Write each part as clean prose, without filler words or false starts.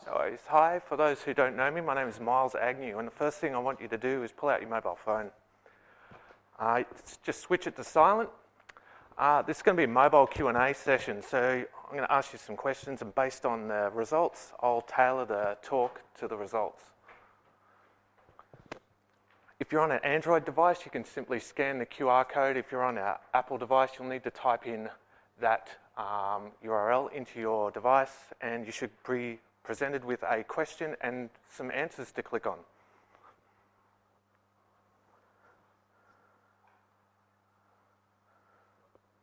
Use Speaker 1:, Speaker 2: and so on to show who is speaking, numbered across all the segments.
Speaker 1: So, hi, for those who don't know me, my name is Myles Agnew, and the first thing I want you to do is pull out your mobile phone. Just switch it to silent. This is going to be a mobile Q&A session, so I'm going to ask you some questions, and based on the results, I'll tailor the talk to the results. If you're on an Android device, you can simply scan the QR code. If you're on an Apple device, you'll need to type in that URL into your device, and you should be presented with a question and some answers to click on.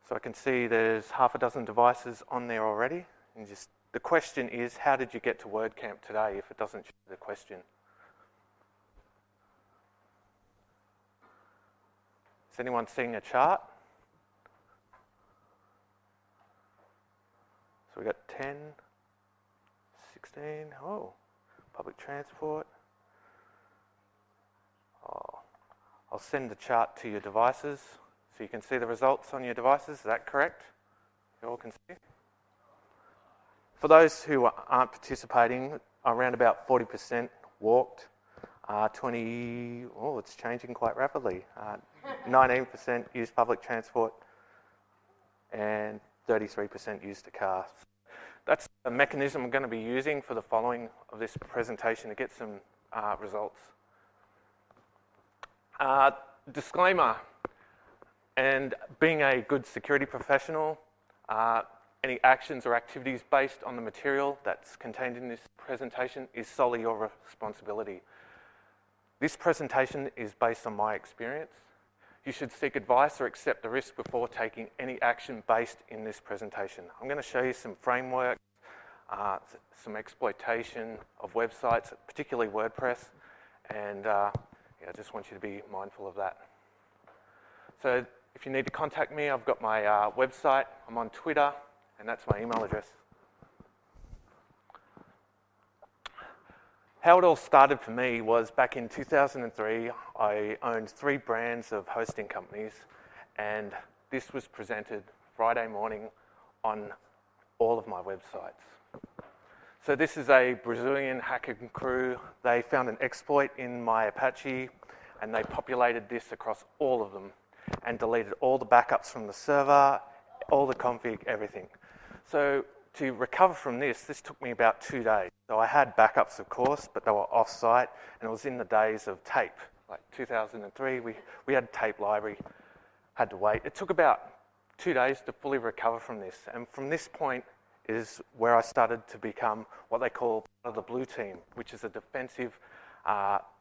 Speaker 1: So I can see there's half a dozen devices on there already. And just the question is, how did you get to WordCamp today if it doesn't show the question? Is anyone seeing a chart? So we've got 10, 16, public transport. I'll send the chart to your devices so you can see the results on your devices. Is that correct? You all can see? For those who aren't participating, around about 40% walked, it's changing quite rapidly. 19% used public transport, and 33% used a car. That's a mechanism I'm going to be using for the following of this presentation to get some results. Disclaimer, and being a good security professional, any actions or activities based on the material that's contained in this presentation is solely your responsibility. This presentation is based on my experience. You should seek advice or accept the risk before taking any action based in this presentation. I'm going to show you some frameworks, some exploitation of websites, particularly WordPress, and I just want you to be mindful of that. So if you need to contact me, I've got my website, I'm on Twitter, and that's my email address. How it all started for me was back in 2003, I owned 3 brands of hosting companies, and this was presented Friday morning on all of my websites. So this is a Brazilian hacking crew. They found an exploit in my Apache, and they populated this across all of them and deleted all the backups from the server, all the config, everything. So to recover from this took me about 2 days. So I had backups, of course, but they were off-site, and it was in the days of tape. Like 2003, we had tape library, had to wait. It took about 2 days to fully recover from this. And from this point is where I started to become what they call part of the blue team, which is a defensive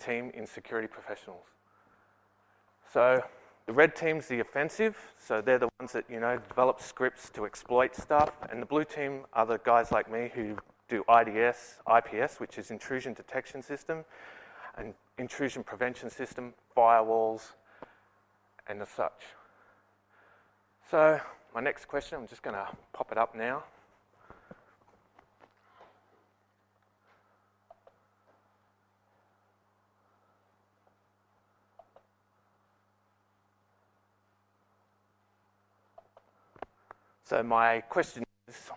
Speaker 1: team in security professionals. So the red team's the offensive, so they're the ones that, develop scripts to exploit stuff, and the blue team are the guys like me who do IDS, IPS, which is intrusion detection system, and intrusion prevention system, firewalls, and as such. So my next question, I'm just going to pop it up now. So my question is,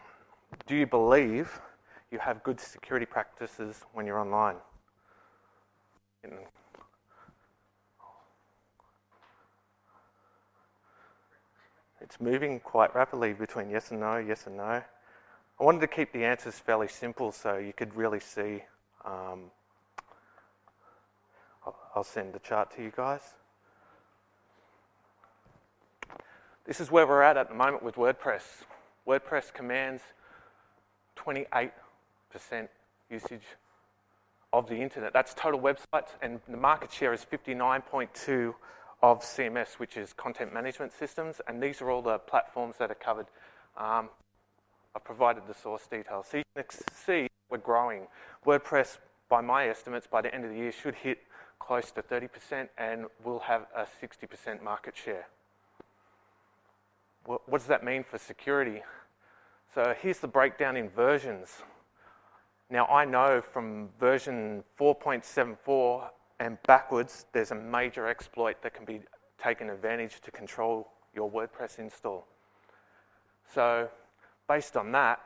Speaker 1: do you believe you have good security practices when you're online? It's moving quite rapidly between yes and no, yes and no. I wanted to keep the answers fairly simple so you could really see. I'll send the chart to you guys. This is where we're at the moment with WordPress. WordPress commands 28% usage of the internet. That's total websites, and the market share is 59.2% of CMS, which is content management systems, and these are all the platforms that are covered. I've provided the source details. So you can see we're growing. WordPress, by my estimates, by the end of the year should hit close to 30% and will have a 60% market share. What does that mean for security? So here's the breakdown in versions. Now I know from version 4.74 and backwards, there's a major exploit that can be taken advantage to control your WordPress install. So based on that,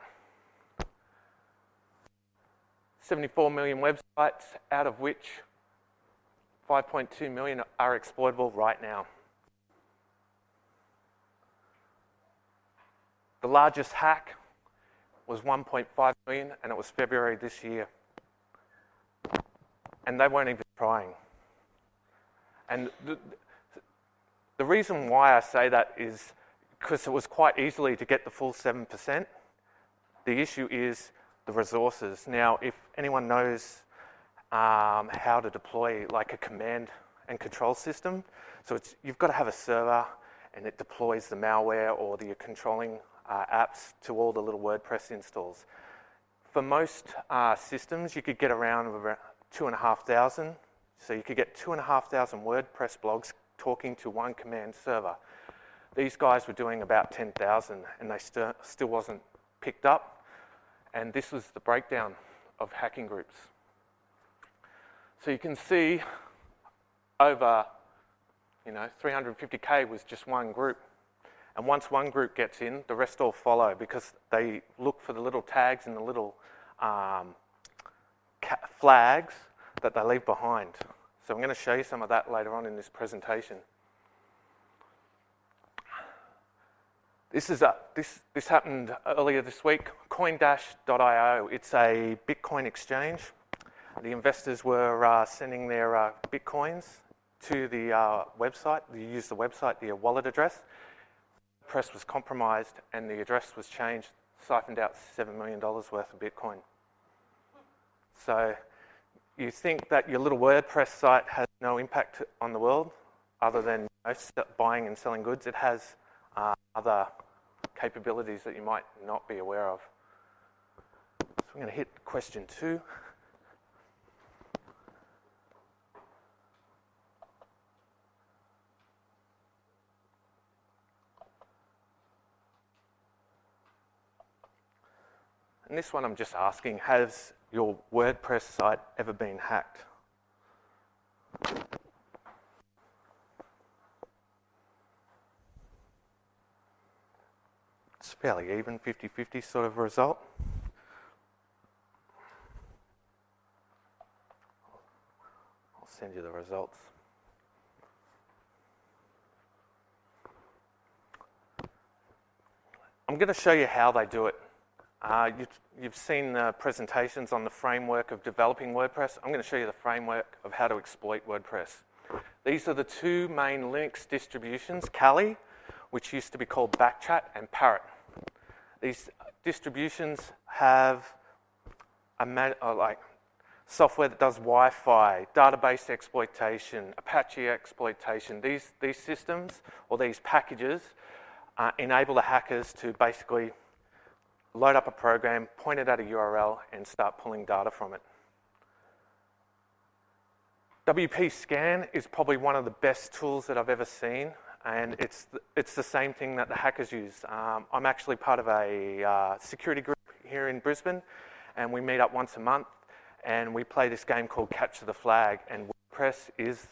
Speaker 1: 74 million websites, out of which 5.2 million are exploitable right now. The largest hack was 1.5 million, and it was February this year. And they weren't even trying. And the reason why I say that is because it was quite easily to get the full 7%. The issue is the resources. Now, if anyone knows how to deploy like a command and control system, so you've got to have a server and it deploys the malware or the controlling apps to all the little WordPress installs. For most systems, you could get around 2,500. So you could get 2,500 WordPress blogs talking to one command server. These guys were doing about 10,000 and they still wasn't picked up. And this was the breakdown of hacking groups. So you can see over 350K was just one group. And once one group gets in, the rest all follow because they look for the little tags and the little flags that they leave behind. So I'm going to show you some of that later on in this presentation. This happened earlier this week. Coindash.io. It's a Bitcoin exchange. The investors were sending their Bitcoins to the website. They used the website, the wallet address. WordPress was compromised and the address was changed, siphoned out $7 million worth of Bitcoin. So you think that your little WordPress site has no impact on the world other than buying and selling goods. It has other capabilities that you might not be aware of. So I'm going to hit question 2. And this one I'm just asking, has your WordPress site ever been hacked? It's fairly even, 50-50 sort of result. I'll send you the results. I'm going to show you how they do it. You've seen the presentations on the framework of developing WordPress. I'm going to show you the framework of how to exploit WordPress. These are the two main Linux distributions, Kali, which used to be called Backchat, and Parrot. These distributions have software that does Wi-Fi, database exploitation, Apache exploitation. These systems or these packages enable the hackers to basically load up a program, point it at a URL, and start pulling data from it. WP Scan is probably one of the best tools that I've ever seen, and it's the same thing that the hackers use. I'm actually part of a security group here in Brisbane, and we meet up once a month, and we play this game called Capture the Flag, and WordPress is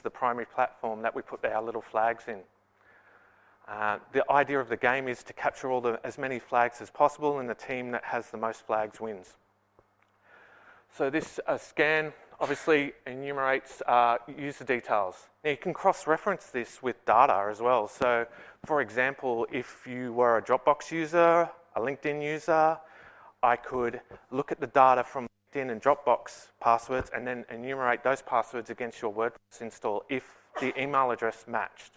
Speaker 1: the primary platform that we put our little flags in. The idea of the game is to capture as many flags as possible, and the team that has the most flags wins. So this scan obviously enumerates user details. Now you can cross-reference this with data as well. So for example, if you were a Dropbox user, a LinkedIn user, I could look at the data from LinkedIn and Dropbox passwords and then enumerate those passwords against your WordPress install if the email address matched.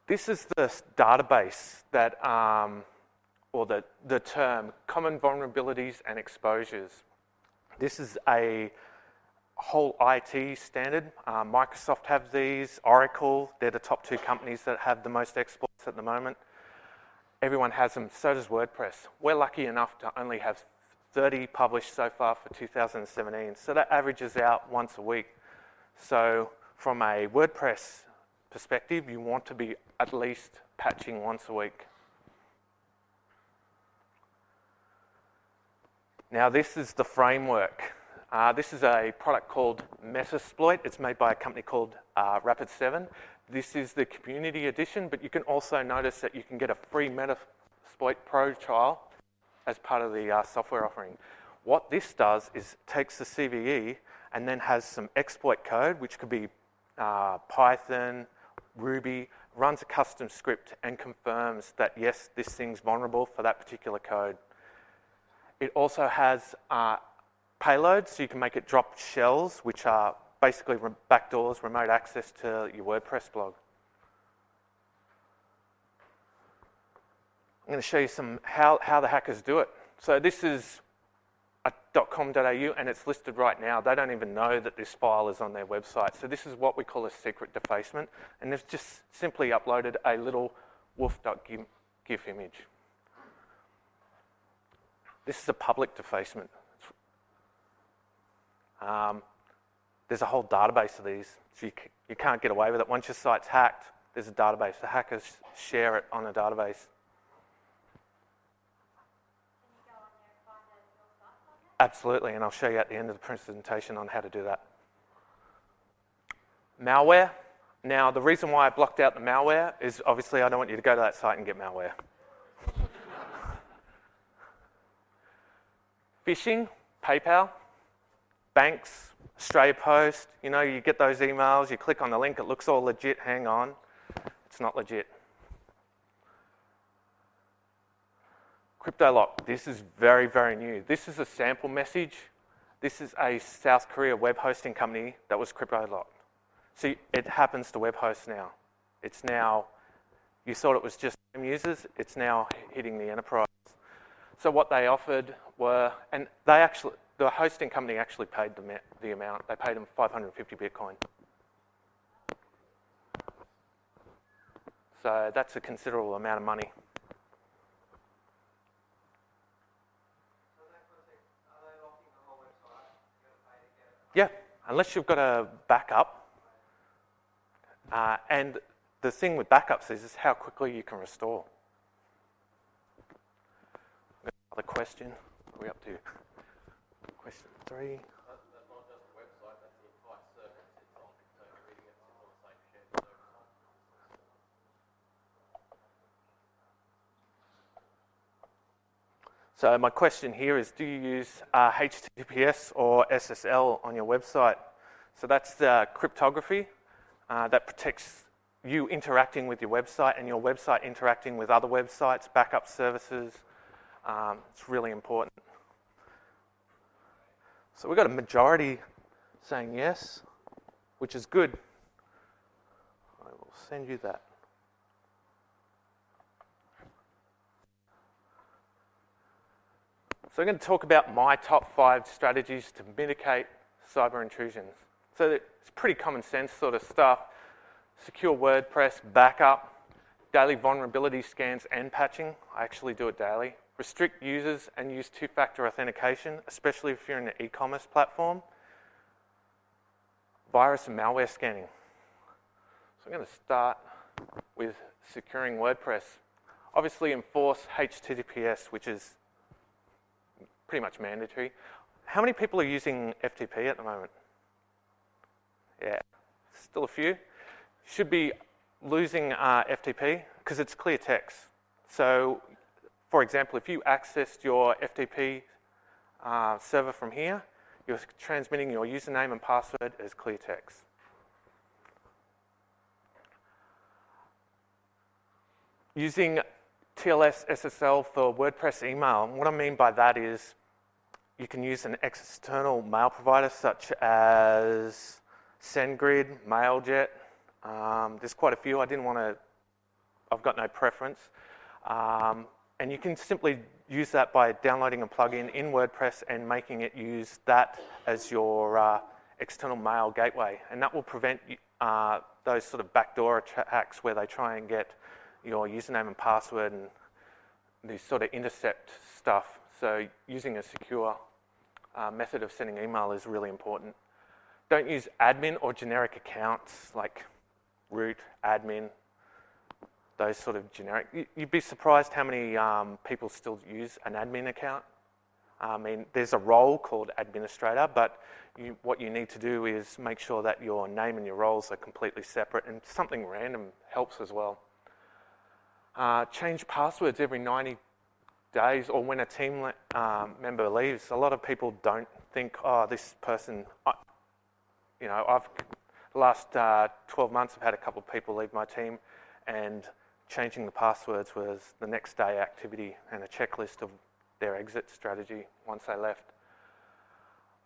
Speaker 1: This is the database that, or the term, common vulnerabilities and exposures. This is a whole IT standard. Microsoft have these, Oracle, they're the top 2 companies that have the most exploits at the moment. Everyone has them, so does WordPress. We're lucky enough to only have 30 published so far for 2017, so that averages out once a week. So from a WordPress perspective, you want to be at least patching once a week. Now this is the framework. This is a product called Metasploit. It's made by a company called Rapid7. This is the community edition, but you can also notice that you can get a free Exploit Pro trial as part of the software offering. What this does is takes the CVE and then has some exploit code, which could be Python, Ruby, runs a custom script and confirms that, yes, this thing's vulnerable for that particular code. It also has payloads, so you can make it drop shells, which are basically backdoors, remote access to your WordPress blog. I'm going to show you some how the hackers do it. So this is a .com.au, and it's listed right now. They don't even know that this file is on their website. So this is what we call a secret defacement, and they've just simply uploaded a little wolf.gif image. This is a public defacement. There's a whole database of these, so you can't get away with it. Once your site's hacked, there's a database. The hackers share it on a database. Absolutely, and I'll show you at the end of the presentation on how to do that. Malware. Now, the reason why I blocked out the malware is obviously I don't want you to go to that site and get malware. Phishing, PayPal, banks, Australia Post. You know, you get those emails, you click on the link, it looks all legit, hang on. It's not legit. CryptoLock, this is very, very new. This is a sample message. This is a South Korea web hosting company that was CryptoLocked. See, it happens to web hosts now. It's now, you thought it was just home users, it's now hitting the enterprise. So what they offered were, and the hosting company actually paid the amount. They paid them 550 Bitcoin. So that's a considerable amount of money. Yeah, unless you've got a backup. And the thing with backups is how quickly you can restore. Another question. Are we up to question 3? That's not just the website, that's the entire server it sits on. So reading it sits on the same shared server. So my question here is, do you use HTTPS or SSL on your website? So that's the cryptography that protects you interacting with your website and your website interacting with other websites, backup services. It's really important. So we've got a majority saying yes, which is good. I will send you that. So I'm going to talk about my top 5 strategies to mitigate cyber intrusions. So it's pretty common sense sort of stuff. Secure WordPress, backup, daily vulnerability scans and patching. I actually do it daily. Restrict users and use two-factor authentication, especially if you're in an e-commerce platform. Virus and malware scanning. So I'm going to start with securing WordPress. Obviously enforce HTTPS, which is pretty much mandatory. How many people are using FTP at the moment? Yeah, still a few. Should be losing FTP because it's clear text. So, for example, if you accessed your FTP server from here, you're transmitting your username and password as clear text. Using TLS SSL for WordPress email. What I mean by that is you can use an external mail provider such as SendGrid, MailJet. There's quite a few. I've got no preference. And you can simply use that by downloading a plugin in WordPress and making it use that as your external mail gateway. And that will prevent those sort of backdoor attacks where they try and get your username and password and these sort of intercept stuff. So using a secure method of sending email is really important. Don't use admin or generic accounts like root, admin, those sort of generic. You'd be surprised how many people still use an admin account. I mean, there's a role called administrator, but what you need to do is make sure that your name and your roles are completely separate, and something random helps as well. Change passwords every 90 days, or when a team member leaves, a lot of people don't think, oh, this person, the last 12 months I've had a couple of people leave my team, and changing the passwords was the next day activity and a checklist of their exit strategy once they left.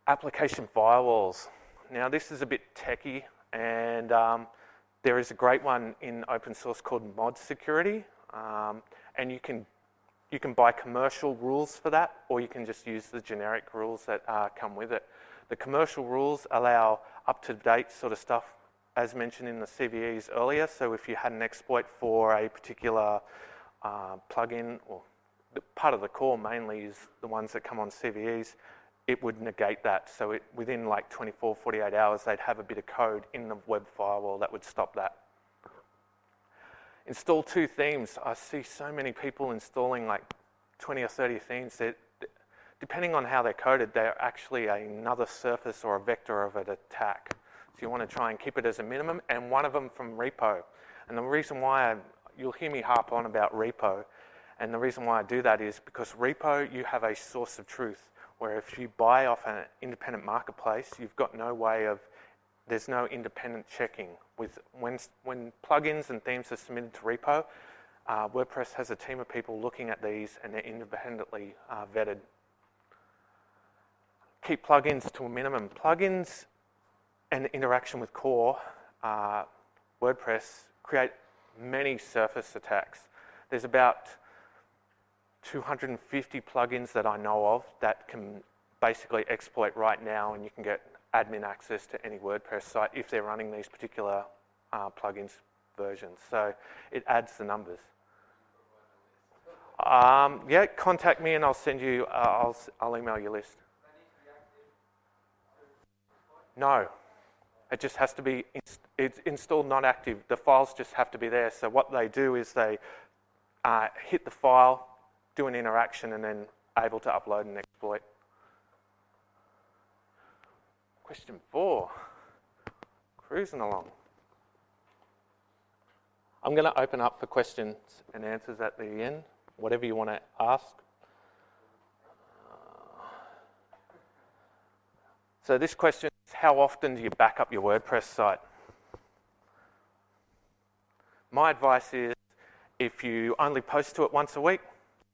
Speaker 1: Application firewalls. Now this is a bit techy, and there is a great one in open source called mod security, and you can buy commercial rules for that, or you can just use the generic rules that come with it. The commercial rules allow up-to-date sort of stuff, as mentioned in the CVEs earlier. So if you had an exploit for a particular plugin, or part of the core mainly is the ones that come on CVEs, it would negate that. So within like 24, 48 hours, they'd have a bit of code in the web firewall that would stop that. Install 2 themes. I see so many people installing like 20 or 30 themes that, depending on how they're coded, they're actually another surface or a vector of an attack. So you want to try and keep it as a minimum, and one of them from repo. And the reason why, you'll hear me harp on about repo, and the reason why I do that is because repo, you have a source of truth, where if you buy off an independent marketplace, you've got no way of, there's no independent checking. When plugins and themes are submitted to repo, WordPress has a team of people looking at these, and they're independently vetted. Keep plugins to a minimum. Plugins and interaction with core WordPress create many surface attacks. There's about 250 plugins that I know of that can basically exploit right now, and you can get admin access to any WordPress site if they're running these particular plugins versions. So it adds the numbers. Yeah, contact me and I'll send you, I'll email you a list. No, it just has to be, it's installed not active. The files just have to be there. So what they do is they hit the file, do an interaction, and then able to upload an exploit. Question 4, cruising along. I'm going to open up for questions and answers at the end, whatever you want to ask. So this question is, how often do you back up your WordPress site? My advice is, if you only post to it once a week,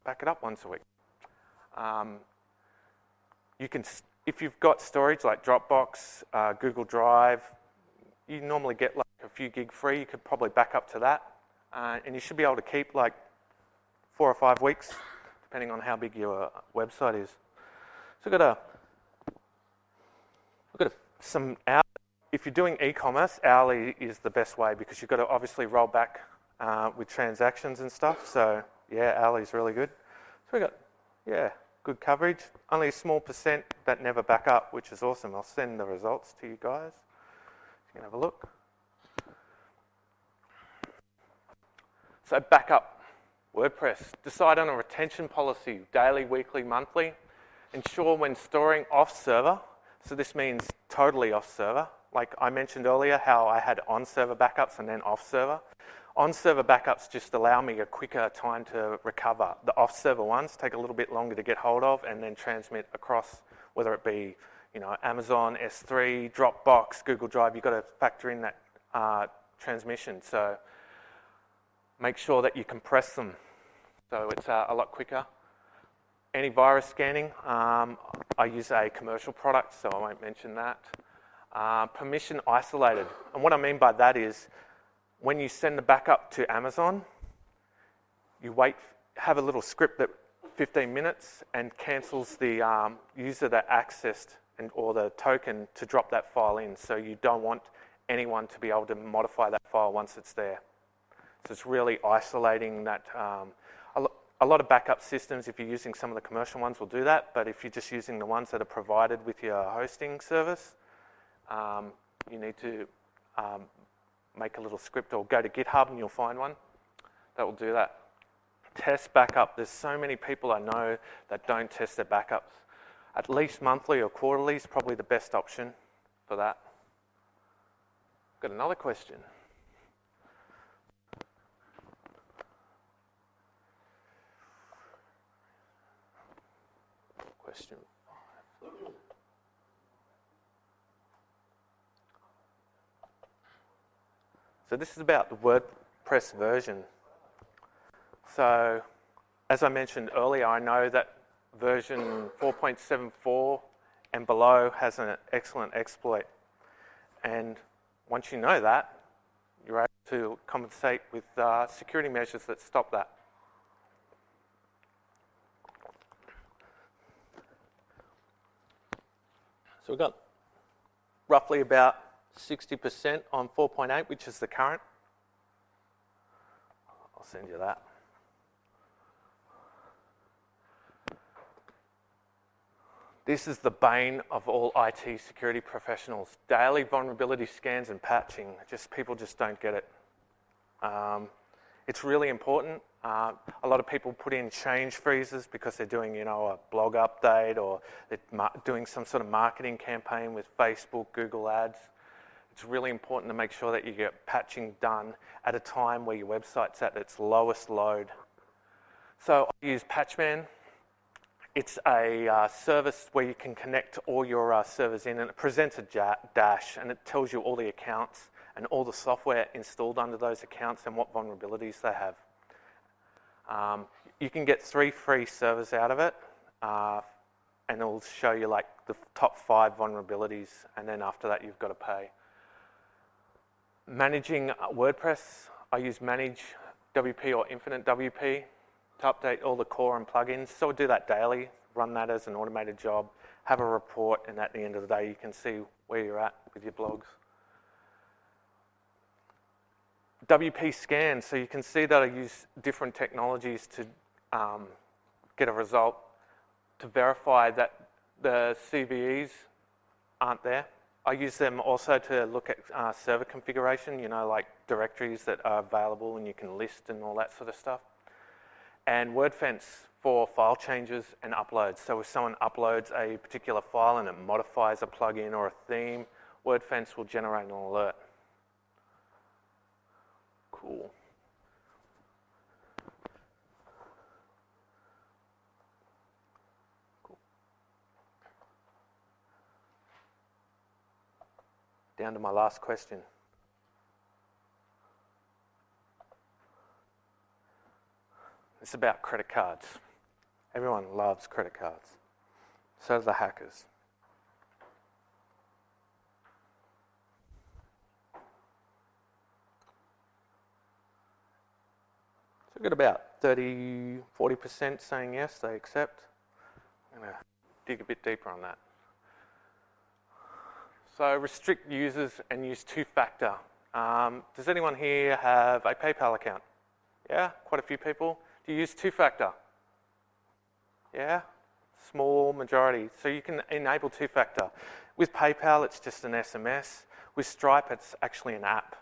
Speaker 1: back it up once a week. You can, if you've got storage like Dropbox, Google Drive, you normally get like a few gig free. You could probably back up to that, and you should be able to keep like 4 or 5 weeks, depending on how big your website is. So we've got some hourly. If you're doing e-commerce, hourly is the best way, because you've got to obviously roll back with transactions and stuff. So yeah, hourly is really good. So we got, yeah, good coverage. Only a small % that never back up, which is awesome. I'll send the results to you guys. You can have a look. So back up WordPress. Decide on a retention policy, daily, weekly, monthly. Ensure when storing off server. So this means totally off server. Like I mentioned earlier, how I had on server backups and then off server. On server backups just allow me a quicker time to recover. The off server ones take a little bit longer to get hold of and then transmit across, whether it be, Amazon, S3, Dropbox, Google Drive. You've got to factor in that transmission. So make sure that you compress them so it's a lot quicker. Antivirus scanning, I use a commercial product, so I won't mention that. Permission isolated, and what I mean by that is when you send the backup to Amazon, you wait, have a little script that 15 minutes and cancels the user that accessed or the token to drop that file in. So you don't want anyone to be able to modify that file once it's there. So it's really isolating that. A lot of backup systems, if you're using some of the commercial ones, will do that. But if you're just using the ones that are provided with your hosting service, you need to make a little script or go to GitHub and you'll find one that will do that. Test backup. There's so many people I know that don't test their backups. At least monthly or quarterly is probably the best option for that. Got another question. question 5. So this is about the WordPress version. So as I mentioned earlier, I know that version 4.74 and below has an excellent exploit. And once you know that, you're able to compensate with security measures that stop that. So we've got roughly about 60% on 4.8, which is the current. I'll send you that. This is the bane of all IT security professionals. Daily vulnerability scans and patching. People just don't get it. It's really important. A lot of people put in change freezes because they're doing, a blog update, or they're doing some sort of marketing campaign with Facebook, Google Ads. It's really important to make sure that you get patching done at a time where your website's at its lowest load. So I use Patchman. It's a service where you can connect all your servers in, and it presents a dash, and it tells you all the accounts and all the software installed under those accounts and what vulnerabilities they have. You can get 3 free servers out of it, and it'll show you like the top 5 vulnerabilities, and then after that you've got to pay. Managing WordPress, I use Manage WP or Infinite WP to update all the core and plugins. So I do that daily, run that as an automated job, have a report, and at the end of the day you can see where you're at with your blogs. WP scan, so you can see that I use different technologies to get a result to verify that the CVEs aren't there. I use them also to look at server configuration, like directories that are available and you can list and all that sort of stuff. And WordFence for file changes and uploads. So if someone uploads a particular file and it modifies a plugin or a theme, WordFence will generate an alert. Cool. Down to my last question. It's about credit cards. Everyone loves credit cards. So do the hackers. So we've got about 30-40% saying yes, they accept. I'm going to dig a bit deeper on that. So restrict users and use 2-factor. Does anyone here have a PayPal account? Yeah, quite a few people. Do you use 2-factor? Yeah, small majority. So you can enable 2-factor. With PayPal, it's just an SMS. With Stripe, it's actually an app.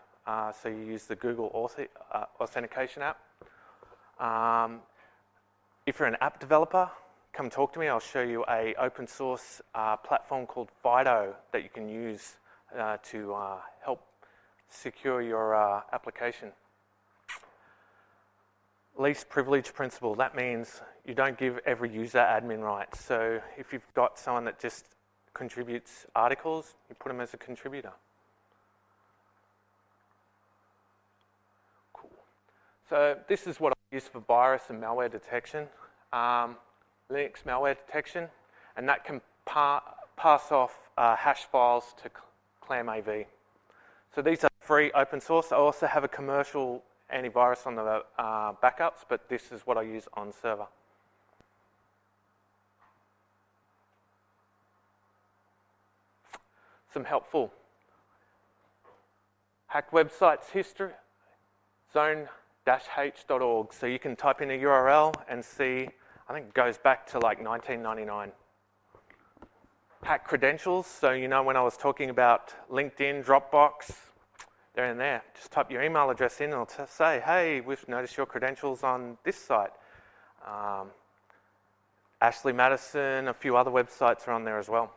Speaker 1: So you use the Google authentication app. If you're an app developer, come talk to me. I'll show you an open source platform called Fido that you can use to help secure your application. Least privilege principle. That means you don't give every user admin rights. So if you've got someone that just contributes articles, you put them as a contributor. Cool. So this is what I use for virus and malware detection. Linux malware detection, and that can pass off hash files to ClamAV. So these are free open source. I also have a commercial antivirus on the backups, but this is what I use on server. Some helpful hacked websites history, zone-h.org. So you can type in a URL and see, I think it goes back to like 1999. Hack credentials, so when I was talking about LinkedIn, Dropbox, they're in there. Just type your email address in and it'll say, hey, we've noticed your credentials on this site. Ashley Madison, a few other websites are on there as well.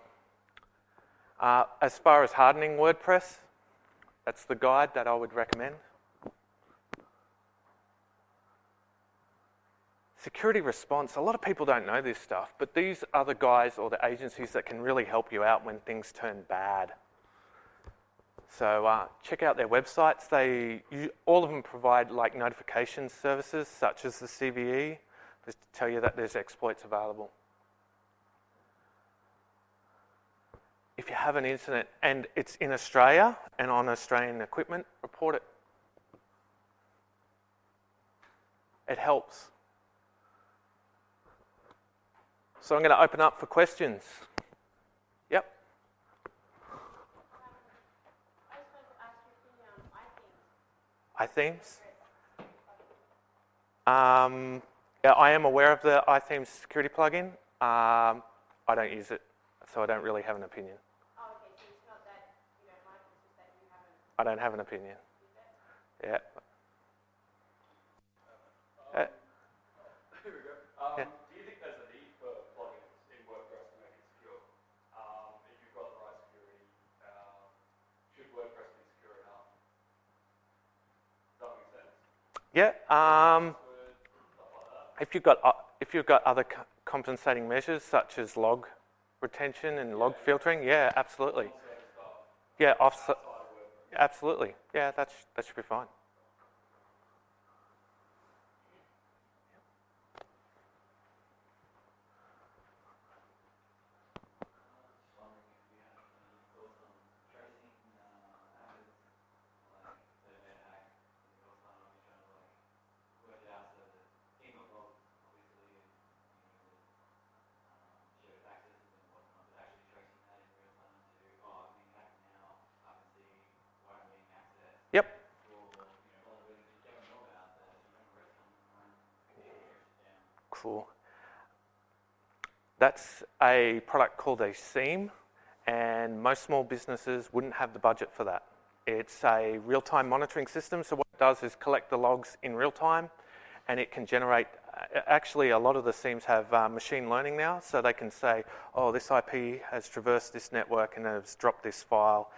Speaker 1: As far as hardening WordPress, that's the guide that I would recommend. security response, a lot of people don't know this stuff, but these are the guys or the agencies that can really help you out when things turn bad. So check out their websites. All of them provide like notification services such as the CVE, just to tell you that there's exploits available. If you have an incident and it's in Australia and on Australian equipment, report it. It helps. So I'm going to open up for questions. Yep. iThemes. Yeah, I am aware of the iThemes security plugin. I don't use it, so I don't really have an opinion.
Speaker 2: Oh, okay, so it's not that you don't like it, it's just that you haven't...
Speaker 1: I don't have an opinion. Yeah.
Speaker 3: Here we go.
Speaker 1: Yeah.
Speaker 3: Do you think there's a need for plugins in WordPress to make it secure? If you've got the right security, should WordPress be secure enough? Does that make sense?
Speaker 1: Yeah. If you've got other compensating measures such as log retention and log filtering, yeah, absolutely. Yeah, absolutely. Yeah, that should be fine. Yep. Cool. That's a product called a seam, and most small businesses wouldn't have the budget for that. It's a real-time monitoring system, so what it does is collect the logs in real time, and it can generate, actually a lot of the seams have machine learning now, so they can say, oh, this IP has traversed this network and has dropped this file.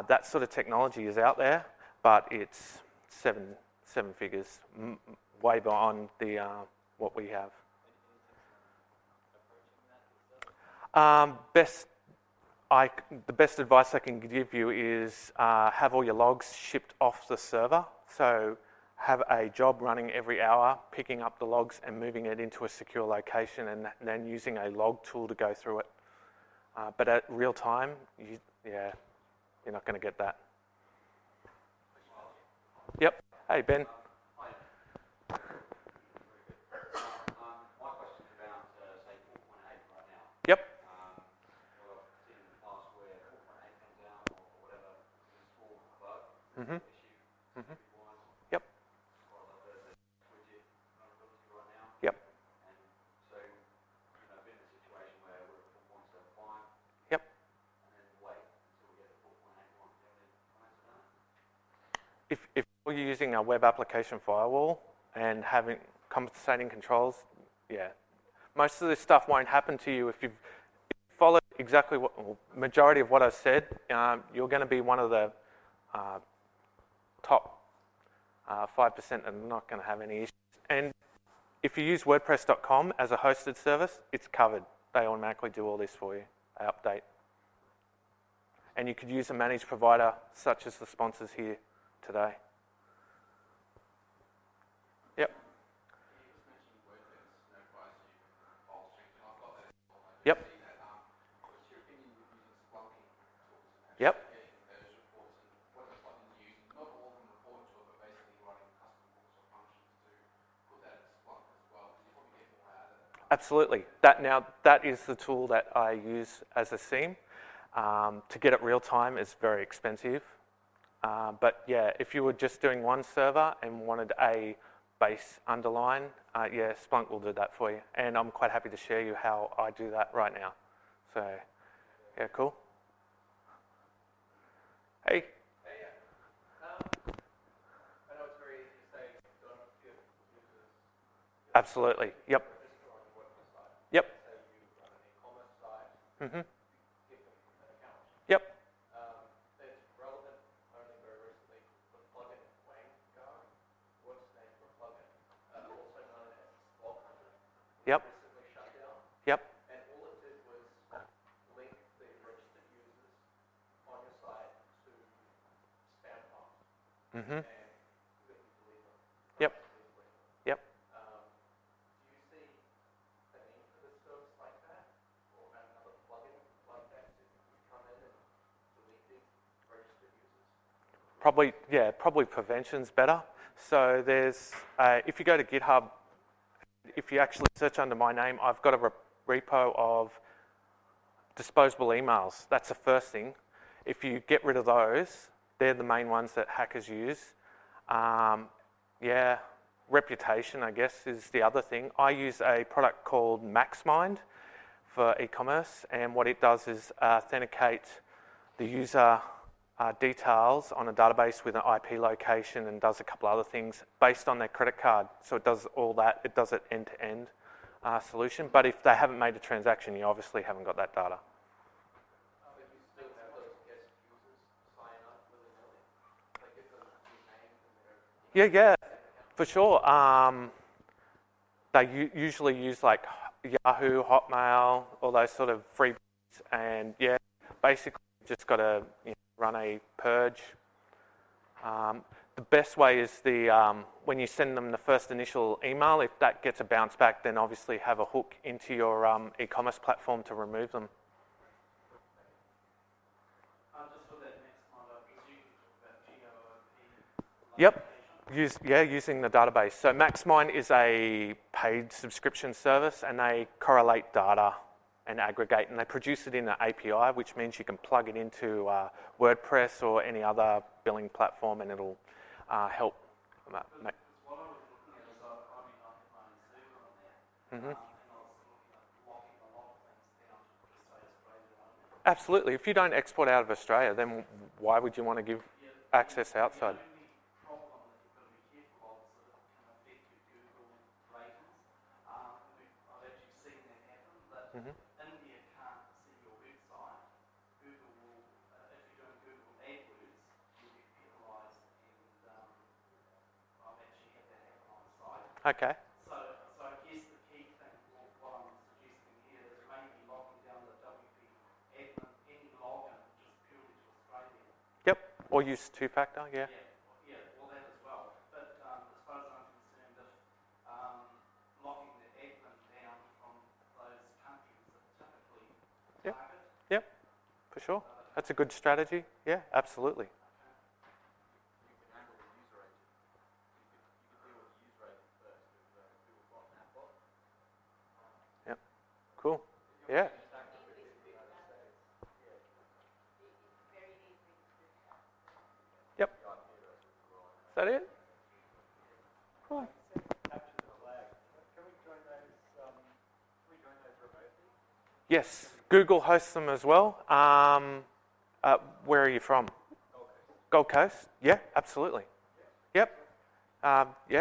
Speaker 1: That sort of technology is out there, but it's seven figures, way beyond the what we have. The best advice I can give you is have all your logs shipped off the server. So have a job running every hour, picking up the logs and moving it into a secure location, and then using a log tool to go through it. But at real time, you're not going to get that. Yep. Hey, Ben.
Speaker 4: Hi. My question is around, say, 4.8 right now.
Speaker 1: Yep.
Speaker 4: Well, I've seen in the past where 4.8 comes out or whatever, it's a small bug, issue, security-wise.
Speaker 1: Yep.
Speaker 4: Quite like the widget vulnerability right now.
Speaker 1: Yep.
Speaker 4: And so, been in a situation where we're at 4.75.
Speaker 1: Yep.
Speaker 4: And then wait until we get to 4.81. Do you have any comments on that?
Speaker 1: If you're using a web application firewall and having compensating controls, yeah, most of this stuff won't happen to you if you follow exactly majority of what I said. You're going to be one of the top 5% that are not going to have any issues. And if you use WordPress.com as a hosted service, it's covered. They automatically do all this for you. They update. And you could use a managed provider such as the sponsors here today. Yep. Yep. Yep. Absolutely. That is the tool that I use as a seam. To get it real time is very expensive. But yeah, if you were just doing one server and wanted a base underline, yeah, Splunk will do that for you. And I'm quite happy to share you how I do that right now. So, yeah, cool. Hey.
Speaker 3: Hey, yeah. I know it's very easy to say, don't give users...
Speaker 1: Absolutely. Yep. Yep.
Speaker 3: Say you run an e-commerce site,
Speaker 1: Mm-hmm.
Speaker 3: give them an account.
Speaker 1: Yep.
Speaker 3: It's relevant only very recently for the plugin Wango. What's the name for a plugin? Also known as Splunk.
Speaker 1: Mm-hmm.
Speaker 4: and you let you deliver.
Speaker 1: Yep.
Speaker 4: Deliver.
Speaker 1: Yep.
Speaker 4: Do you see a need for a service like that, or another plugin like that to come in and delete these registered users?
Speaker 1: Probably prevention's better. So there's, if you go to GitHub, if you actually search under my name, I've got a repo of disposable emails. That's the first thing. If you get rid of those, they're the main ones that hackers use. Reputation, I guess, is the other thing. I use a product called MaxMind for e-commerce, and what it does is authenticate the user details on a database with an IP location and does a couple other things based on their credit card. So it does all that. It does it end-to-end solution. But if they haven't made a transaction, you obviously haven't got that data.
Speaker 4: But you still have those guest users sign up willy-nilly? Like give them new names and their...
Speaker 1: Yeah, for sure. They usually use like Yahoo, Hotmail, all those sort of freebies, and basically just got to run a purge. The best way is when you send them the first initial email. If that gets a bounce back, then obviously have a hook into your e-commerce platform to remove them.
Speaker 5: Just for that next one, I presume you talk about GOOP.
Speaker 1: Yep. Using the database. So MaxMind is a paid subscription service, and they correlate data and aggregate, and they produce it in an API, which means you can plug it into WordPress or any other billing platform, and it'll help.
Speaker 5: What I was looking at is, I had my own server on there,
Speaker 1: Mm-hmm.
Speaker 5: and I was looking at locking a lot of things down to just say Australia only.
Speaker 1: Absolutely. If you don't export out of Australia, then why would you want to give access outside?
Speaker 5: The only problem that you've got to be careful of is that it can affect your Google ratings. I've actually seen that happen, that
Speaker 1: Mm-hmm.
Speaker 5: India can't see your website. Google will, if you're doing Google AdWords, you'll get penalised, and I've actually had that happen on site.
Speaker 1: Okay.
Speaker 5: So I guess the key thing, what I'm suggesting here, is maybe locking down the WP admin, any login, just purely to Australia.
Speaker 1: Yep. Or use two-factor. Yeah.
Speaker 5: Well, that as well. But as far as I'm concerned, if locking the admin down from those countries that typically
Speaker 1: Yep.
Speaker 5: target.
Speaker 1: Yep. For sure. That's a good strategy. Yeah. Absolutely.
Speaker 4: You can handle the user agent. You could deal with the user agent first with Google Bot and Appbot.
Speaker 1: Cool. Yeah. Yep. Is that it? Cool.
Speaker 3: Capture the flag. Can we join those remotely?
Speaker 1: Yes. Google hosts them as well. Where are you from? Gold Coast? Yeah, absolutely. Yep.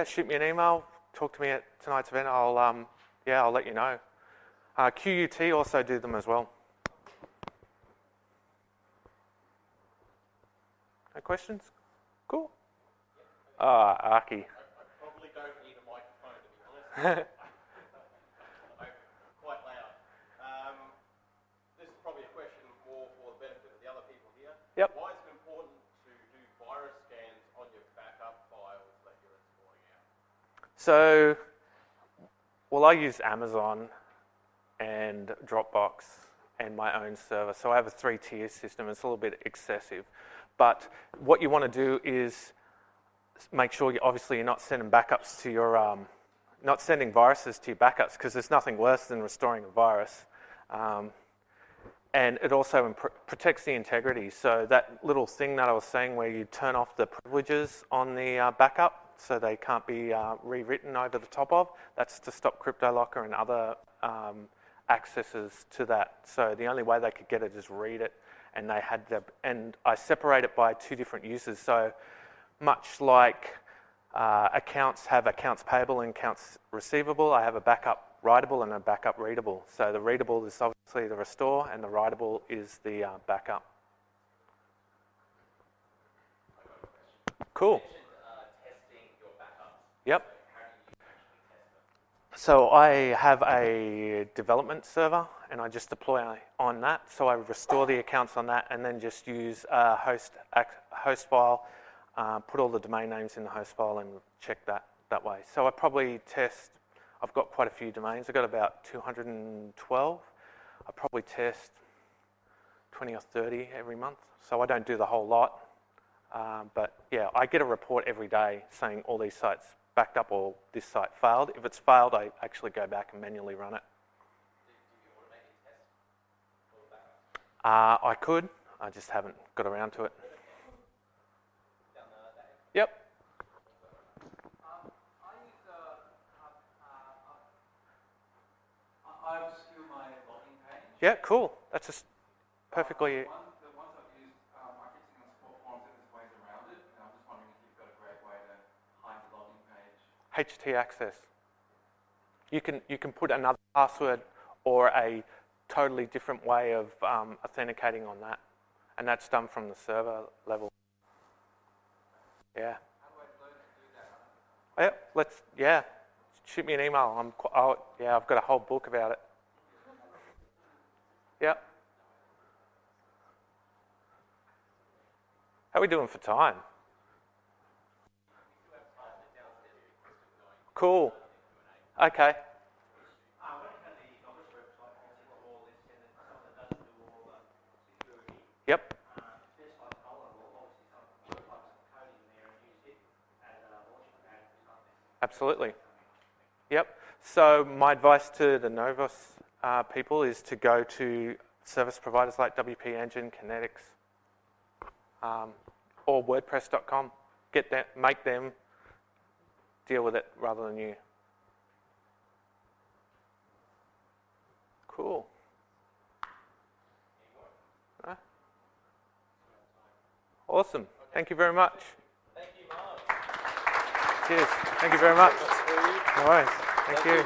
Speaker 1: Shoot me an email. Talk to me at tonight's event. I'll let you know. QUT also do them as well. No questions? Cool. Arky.
Speaker 3: I probably don't need a microphone, to be honest. I'm quite loud. This is probably a question more for the benefit of the other people here.
Speaker 1: Yep.
Speaker 3: Why is it important to do virus scans on your backup files that you're exporting out?
Speaker 1: So, I use Amazon and Dropbox and my own server. So I have a 3-tier system. It's a little bit excessive. But what you want to do is make sure you're not sending backups to your, not sending viruses to your backups, because there's nothing worse than restoring a virus. And it also protects the integrity. So that little thing that I was saying where you turn off the privileges on the backup so they can't be rewritten over the top of, that's to stop CryptoLocker and other accesses to that. So the only way they could get it is read it, and and I separate it by 2 different users. So much like accounts have accounts payable and accounts receivable, I have a backup writable and a backup readable. So the readable is obviously the restore, and the writable is the backup. Cool.
Speaker 4: Testing your backups.
Speaker 1: Yep.
Speaker 4: How do you actually test them?
Speaker 1: So I have a development server, and I just deploy on that. So I restore the accounts on that, and then just use a host file put all the domain names in the host file and check that way. So I probably test, I've got quite a few domains. I've got about 212. I probably test 20 or 30 every month. So I don't do the whole lot. But yeah, I get a report every day saying all these sites backed up or this site failed. If it's failed, I actually go back and manually run it. I could. I just haven't got around to it. Yep.
Speaker 5: I obscure my login page.
Speaker 1: Yeah, cool. That's just perfectly.
Speaker 5: The ones I've used, I keep seeing on support forums that there's ways around it, and I'm just wondering if you've got a great way to hide the login page.
Speaker 1: HT access. You can put another password or a totally different way of authenticating on that, and that's done from the server level. Yeah.
Speaker 5: How do I learn to do that?
Speaker 1: Yeah. Shoot me an email. I've got a whole book about it. Yeah. How are we doing for time? Cool. Okay. Yep. Absolutely. Yep. So my advice to the Novos people is to go to service providers like WP Engine, Kinetics, or WordPress.com. Make them deal with it rather than you. Cool. Awesome. Thank you very much.
Speaker 4: Thank you, Myles.
Speaker 1: Cheers. Thank you very much. No worries. Thank you.